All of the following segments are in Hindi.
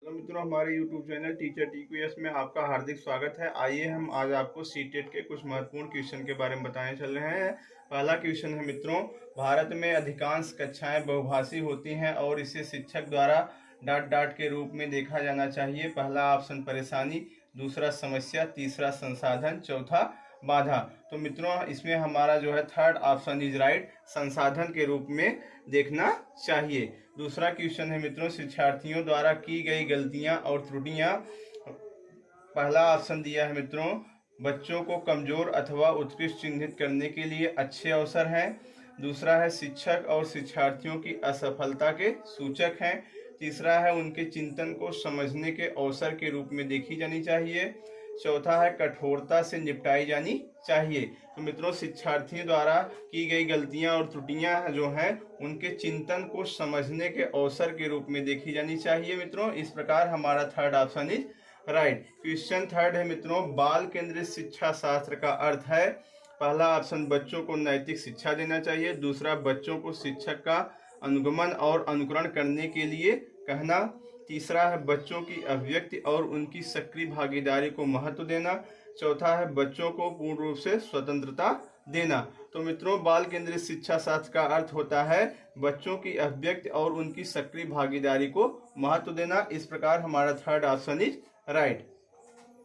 हेलो मित्रों, हमारे YouTube चैनल टीचर TQS में आपका हार्दिक स्वागत है। आइए हम आज आपको सीटेट के कुछ महत्वपूर्ण क्वेश्चन के बारे में बताने चल रहे हैं। पहला क्वेश्चन है मित्रों, भारत में अधिकांश कक्षाएं बहुभाषी होती हैं और इसे शिक्षक द्वारा डांट डांट के रूप में देखा जाना चाहिए। पहला ऑप्शन परेशानी, दूसरा समस्या, तीसरा संसाधन, चौथा बाधा। तो मित्रों इसमें हमारा जो है थर्ड ऑप्शन इज राइट, संसाधन के रूप में देखना चाहिए। दूसरा क्वेश्चन है मित्रों, शिक्षार्थियों द्वारा की गई गलतियां और त्रुटियां। पहला ऑप्शन दिया है मित्रों, बच्चों को कमजोर अथवा उत्कृष्ट चिन्हित करने के लिए अच्छे अवसर हैं। दूसरा है शिक्षक और शिक्षार्थियों की असफलता के सूचक हैं। तीसरा है उनके चिंतन को समझने के अवसर के रूप में देखी जानी चाहिए। चौथा है कठोरता से निपटाई जानी चाहिए। तो मित्रों शिक्षार्थियों द्वारा की गई गलतियां और त्रुटियां जो हैं उनके चिंतन को समझने के अवसर के रूप में देखी जानी चाहिए। मित्रों इस प्रकार हमारा third option is right. Question third है मित्रों, बाल केंद्रित शिक्षा शास्त्र का अर्थ है। पहला ऑप्शन बच्चों को नैतिक शिक्षा देना चाहिए। दूसरा बच्चों को शिक्षक का अनुगमन और अनुकरण करने के लिए कहना। तीसरा है बच्चों की अभिव्यक्ति और उनकी सक्रिय भागीदारी को महत्व देना। चौथा है बच्चों को पूर्ण रूप से स्वतंत्रता देना। तो मित्रों बाल केंद्रित शिक्षा शास्त्र का अर्थ होता है बच्चों की अभिव्यक्ति और उनकी सक्रिय भागीदारी को महत्व देना। इस प्रकार हमारा third option is right.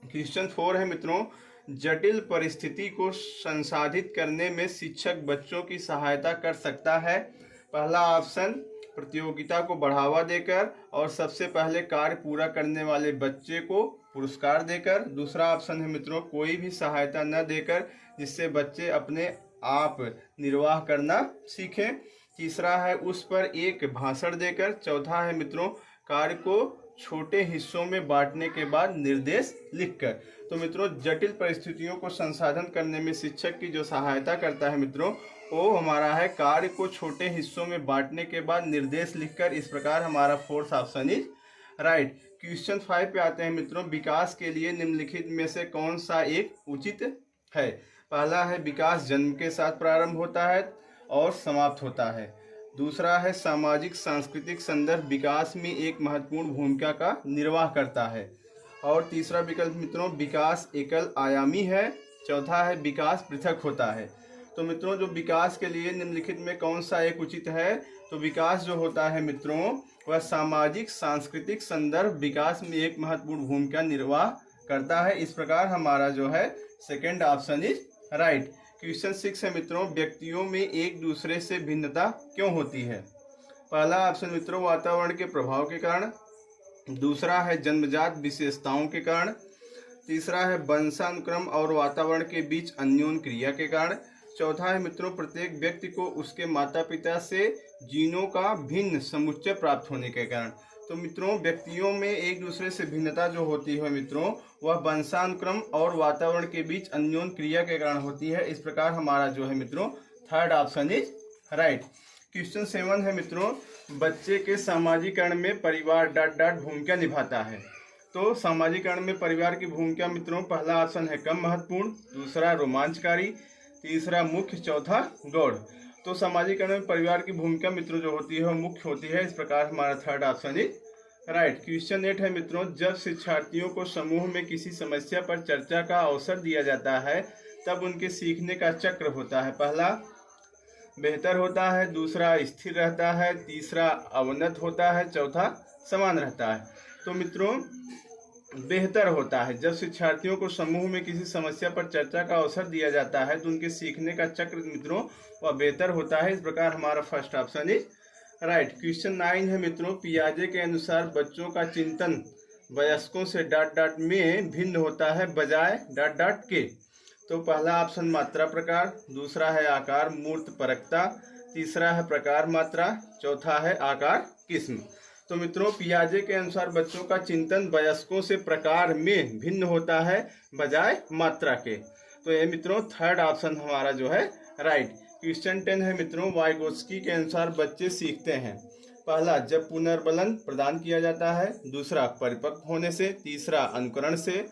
Question 4 है मित्रों, जटिल परिस्थिति को संसाधित करने में शिक्षक बच्चों की सहायता कर सकता है। पहला ऑप्शन प्रतियोगिता को बढ़ावा देकर और सबसे पहले कार्य पूरा करने वाले बच्चे को पुरस्कार देकर। दूसरा ऑप्शन है मित्रों, कोई भी सहायता न देकर जिससे बच्चे अपने आप निर्वाह करना सीखें। तीसरा है उस पर एक भाषण देकर। चौथा है मित्रों, कार्य को छोटे हिस्सों में बांटने के बाद निर्देश लिखकर। तो मित्रों जटिल परिस्थितियों को संसाधन करने में शिक्षक की जो सहायता करता है मित्रों वो हमारा है कार्य को छोटे हिस्सों में बांटने के बाद निर्देश लिखकर। इस प्रकार हमारा fourth option is right. Question 5 पे आते हैं मित्रों, विकास के लिए निम्नलिखित में से कौन सा एक उचित है। पहला है विकास जन्म के साथ प्रारंभ होता है और समाप्त होता है। दूसरा है सामाजिक सांस्कृतिक संदर्भ विकास में एक महत्वपूर्ण भूमिका का निर्वाह करता है। और तीसरा विकल्प मित्रों विकास एकल आयामी है। चौथा है विकास पृथक होता है। तो मित्रों जो विकास के लिए निम्नलिखित में कौन सा एक उचित है, तो विकास जो होता है मित्रों वह सामाजिक सांस्कृतिक संदर्भ विकास में एक महत्वपूर्ण भूमिका निर्वाह करता है। इस प्रकार हमारा जो है second option is right. Question 6 है मित्रों, व्यक्तियों में एक दूसरे से भिन्नता क्यों होती है। पहला ऑप्शन मित्रों वातावरण के प्रभाव के कारण। दूसरा है जन्मजात विशेषताओं के कारण। तीसरा है वंशानुक्रम और वातावरण के बीच अन्योन्य क्रिया के कारण। चौथा है मित्रों प्रत्येक व्यक्ति को उसके माता पिता से जीनों का भिन्न समुच्चय प्राप्त होने के कारण। तो मित्रों व्यक्तियों में एक दूसरे से भिन्नता जो होती है मित्रों वह वंशानुक्रम और वातावरण के बीच अन्योन्य क्रिया के कारण होती है। इस प्रकार हमारा जो है मित्रों third option is right. Question 7 है मित्रों, बच्चे के सामाजिकरण में परिवार डॉट डॉट भूमिका निभाता है। तो सामाजिकरण में परिवार की भूमिका मित्रों पहला ऑप्शन है कम महत्वपूर्ण, दूसरा रोमांचकारी, तीसरा मुख्य, चौथा गौड़। तो सामाजिकरण में परिवार की भूमिका मित्रों जो होती है वो मुख्य होती है। इस प्रकार हमारा third option is right. Question 8 है मित्रों, जब शिक्षार्थियों को समूह में किसी समस्या पर चर्चा का अवसर दिया जाता है तब उनके सीखने का चक्र होता है। पहला बेहतर होता है, दूसरा स्थिर रहता है, तीसरा अवनत होता है, चौथा समान रहता है। तो मित्रों बेहतर होता है, जब शिक्षार्थियों को समूह में किसी समस्या पर चर्चा का अवसर दिया जाता है तो उनके सीखने का चक्र मित्रों वह बेहतर होता है। इस प्रकार हमारा first option is right. Question 9 है मित्रों, पियाजे के अनुसार बच्चों का चिंतन वयस्कों से डॉट डॉट में भिन्न होता है बजाय डॉट डॉट के। तो पहला ऑप्शन मात्रा प्रकार, दूसरा है आकार मूर्त परकता, तीसरा है प्रकार मात्रा, चौथा है आकार किस्म। तो मित्रों पियाजे के अनुसार बच्चों का चिंतन वयस्कों से प्रकार में भिन्न होता है बजाय मात्रा के। तो ये मित्रों थर्ड ऑप्शन हमारा जो है राइट। क्वेश्चन 10 है मित्रों, वाइगोत्स्की के अनुसार बच्चे सीखते हैं। पहला जब पुनर्बलन प्रदान किया जाता है, दूसरा परिपक्व होने से, तीसरा अनुकरण से,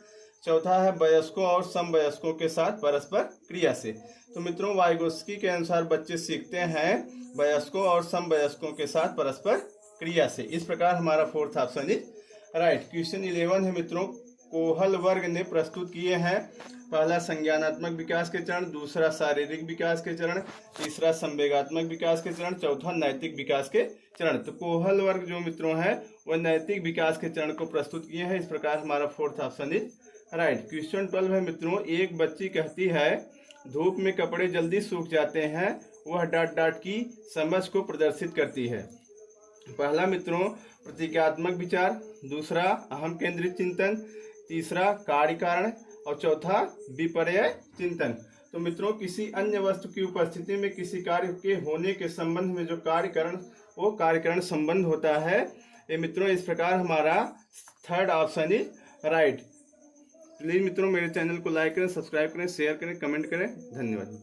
चौथा है वयस्कों और समवयस्कों के साथ परस्पर क्रिया से। तो मित्रों वाइगोत्स्की के अनुसार बच्चे सीखते हैं वयस्कों और समवयस्कों के साथ परस्पर क्रिया से। इस प्रकार हमारा fourth option is right. Question 11 है मित्रों, कोहल वर्ग ने प्रस्तुत किए हैं। पहला संज्ञानात्मक विकास के चरण, दूसरा शारीरिक विकास के चरण, तीसरा संवेगात्मक विकास के चरण, चौथा नैतिक विकास के चरण। तो कोहल वर्ग जो मित्रों है वह नैतिक विकास के चरण को प्रस्तुत किए हैं। इस प्रकार हमारा fourth option is right. Question 12 है मित्रों, एक बच्ची कहती है धूप में कपड़े जल्दी सूख जाते हैं, वह डॉट डॉट की समझ को प्रदर्शित करती है। पहला मित्रों प्रतीकात्मक विचार, दूसरा अहम केंद्रित चिंतन, तीसरा कार्य कारण और चौथा विपर्यय चिंतन। तो मित्रों किसी अन्य वस्तु की उपस्थिति में किसी कार्य के होने के संबंध में जो कार्यकरण वो कार्यकरण संबंध होता है। ये मित्रों इस प्रकार हमारा third option is right. Please मित्रों मेरे चैनल को लाइक करें, सब्सक्राइब करें, शेयर करें, कमेंट करें। धन्यवाद।